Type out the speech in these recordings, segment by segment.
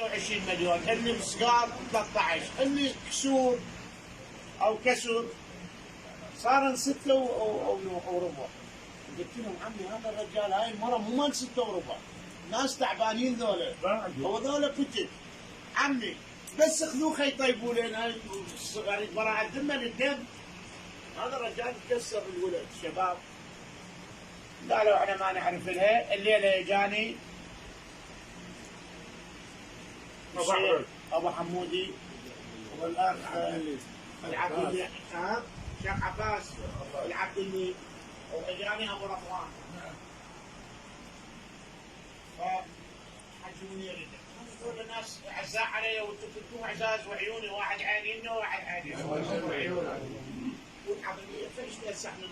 26 مليون، اللي مسقار 13، اللي كسور او كسر صار 6 وربع. قلت لهم عمي هذا الرجال هاي المره مو مال 6 وربع، ناس تعبانين ذولا، هو ذولا كتب عمي بس خذوه خي طيبوا لنا هاي الصغار براءة الذمه للدم. هذا الرجال كسر الولد الشباب، قالوا احنا ما نعرف لها. الليله اجاني ابو حمودي والاخ العبدلي شيخ عباس العبدلي، واجاني ابو رضوان فحجوني رجع. هذول الناس اعزاء علي وانتم كنتم اعزاز وعيوني، واحد عينينا وواحد عينينا والعمليه فايش نسحنا.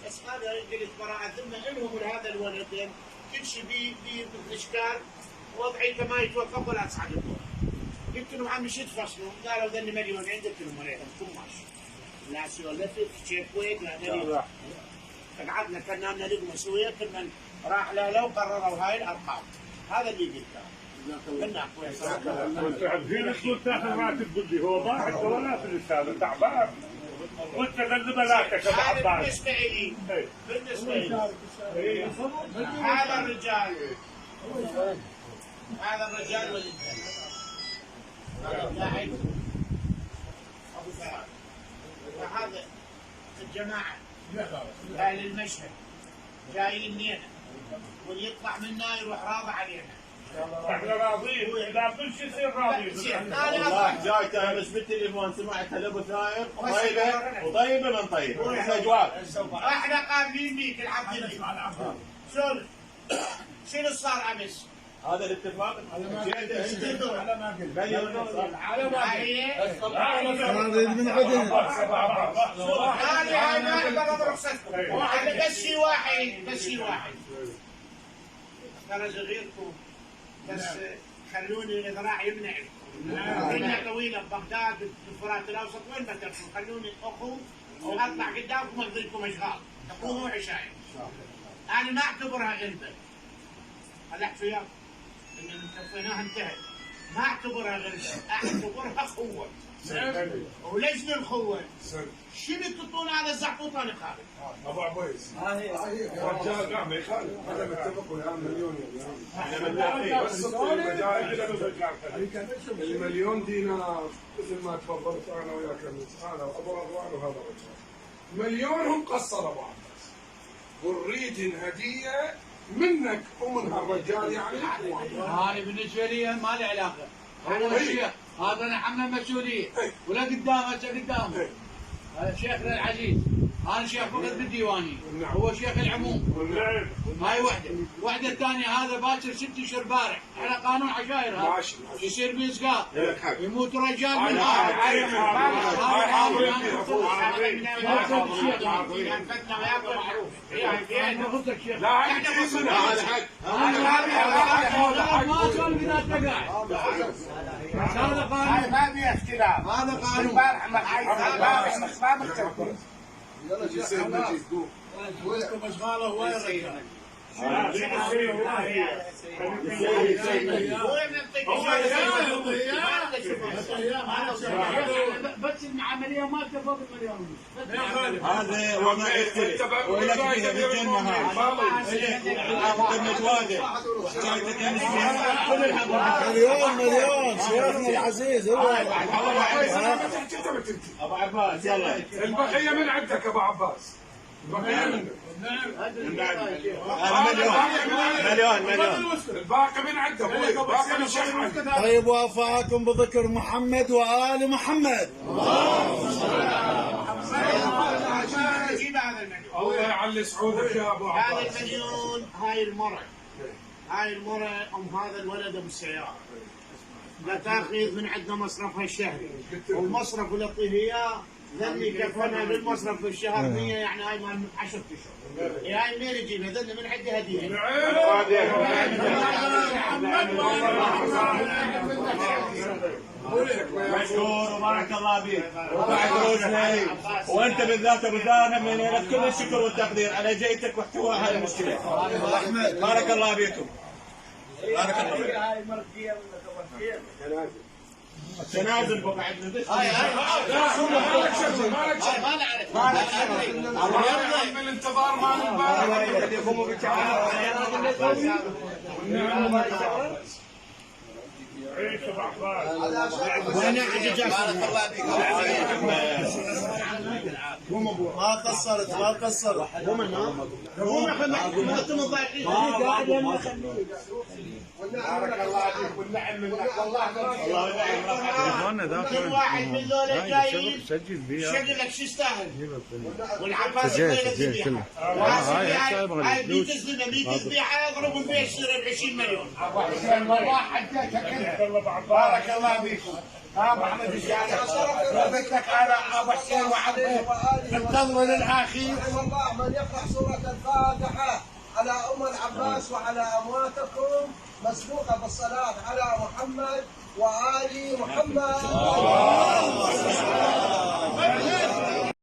بس هذا قلت براءة ذمه لهم ولهذا الولد، كل شيء بي بالاشكال وضعيته ما يتوفق ولا تصعد الدور. قلت لهم عمي شو تفصلوا؟ قالوا ذني مليونين. قلت لهم عليهم كماش الناس يولفت شيء كويت لا فقعدنا كنا نلقمه سويه، كنا راح له وقرروا هاي الارقام. هذا اللي قلته. كنا كويس. والتعبير تقول تاخذ راتب بدي هو ضاعت ولا في الاستاذ تعبان. وانت ذنب بلاتك ابو عباس. بالنسبه لي هذا الرجال ولد هذا القاعد ابو فهد، وهذا الجماعه اهل المشهد جايين لنا، واللي يطلع منا يروح راضي علينا. احنا راضيين، لا كل شيء يصير راضيين. والله جايته بس بالتليفون سمعت ابو ثاير وطيبه من طيب. احنا جواب. احنا قابلين بيك العبد. شنو صار امس؟ هذا الاتفاق على ما قلت من عدن. هاي ما اقدر رخصتكم. بس شيء واحد ترى صغيركم بس خلوني الذراع يمنعكم. الدنيا طويله ببغداد بالفرات الاوسط وين ما تروحوا خلوني اخو واطلع قدامكم واقضي لكم اشغال تقوموا عشاء. انا ما اعتبرها غلبه. طلعت وياكم ان كفيناها انتهت. ما اعتبرها غلبه، اعتبرها اخوه. وليش الخوه؟ شنو تعطون هذا الزعطوط انا خالد؟ ابو عبيس رجال ما يخالف، هذا متفق وياه مليون بس المليون دينار مثل ما تفضلت انا وياك انا وابو رضوان وهذا الرجال مليون هم قصر ابو عباس، ونريد هديه منك ومن هالرجال يعني. هاي بالنسبه لي ما لي علاقه. هذا الشيخ هذا انا حمل مسؤوليه ولا قدامه قدامه. شيخنا العزيز انا شيخ فقط بالديواني، هو شيخ العموم. هاي وحده الثانيه هذا باكر 6 اشهر بارح على قانون عشائر. هذا يصير باسقاط يموت رجال من هذا. ما كان بذات قاعد. هذا قانون ما في اختلاف. هذا قانون. امبارح ما مختلف. يلا جيسين نجيب قوم. ولكم اشغاله هو يا رجال. بس العمليه ما تفوق المليون. هذا وما يختلف ولك فيها بالجنه. هذا متواضع مليون شيخنا العزيز هو ابو عباس. يلا البقيه من عندك ابو عباس. البقيه منك. مليون الباقي من عندك. الباقي من شيخ. طيب وافاكم بذكر محمد وآل محمد. الله يعلي سعودك يا ابو عباس. هذا المليون هاي المرة ام هذا الولد ابو السيارة لا تاخذ من عندنا مصرفها الشهري، والمصرف اللي تعطيه اياه ذني كفنها بالمصرف بالشهر 100 يعني هاي مال 10 اشهر. هاي منين يجيبها؟ ذني من عندي هديه. مشكور وبارك الله فيك وبعد روزني وانت بالذات ابو ذانا من لك كل الشكر والتقدير على جيتك واحتواء هذه المشكله. بارك الله فيكم. بارك الله فيك. تنازل بقعد ندش. ما نعرف من الانتظار ما عيش ابو عباس. وانا عجزت. ما قصرت ما قصرت. هو ما انتم ضايقين. بارك الله فيك والنعم منك والله كل واحد من ذولا جايين شغلك شو يستاهل. والعباس سجل هاي 100 زلمه 100 ذبيحه يضربون بها يصير 20 مليون. والله حجتك بارك الله فيكم. ابو احمد الشارع قلت لك انا ابو حسين وعبد انتظروا للاخير. والله من يقرأ سورة الفاتحة على أم العباس وعلى أمواتكم مسبوقة بالصلاة على محمد وآل محمد.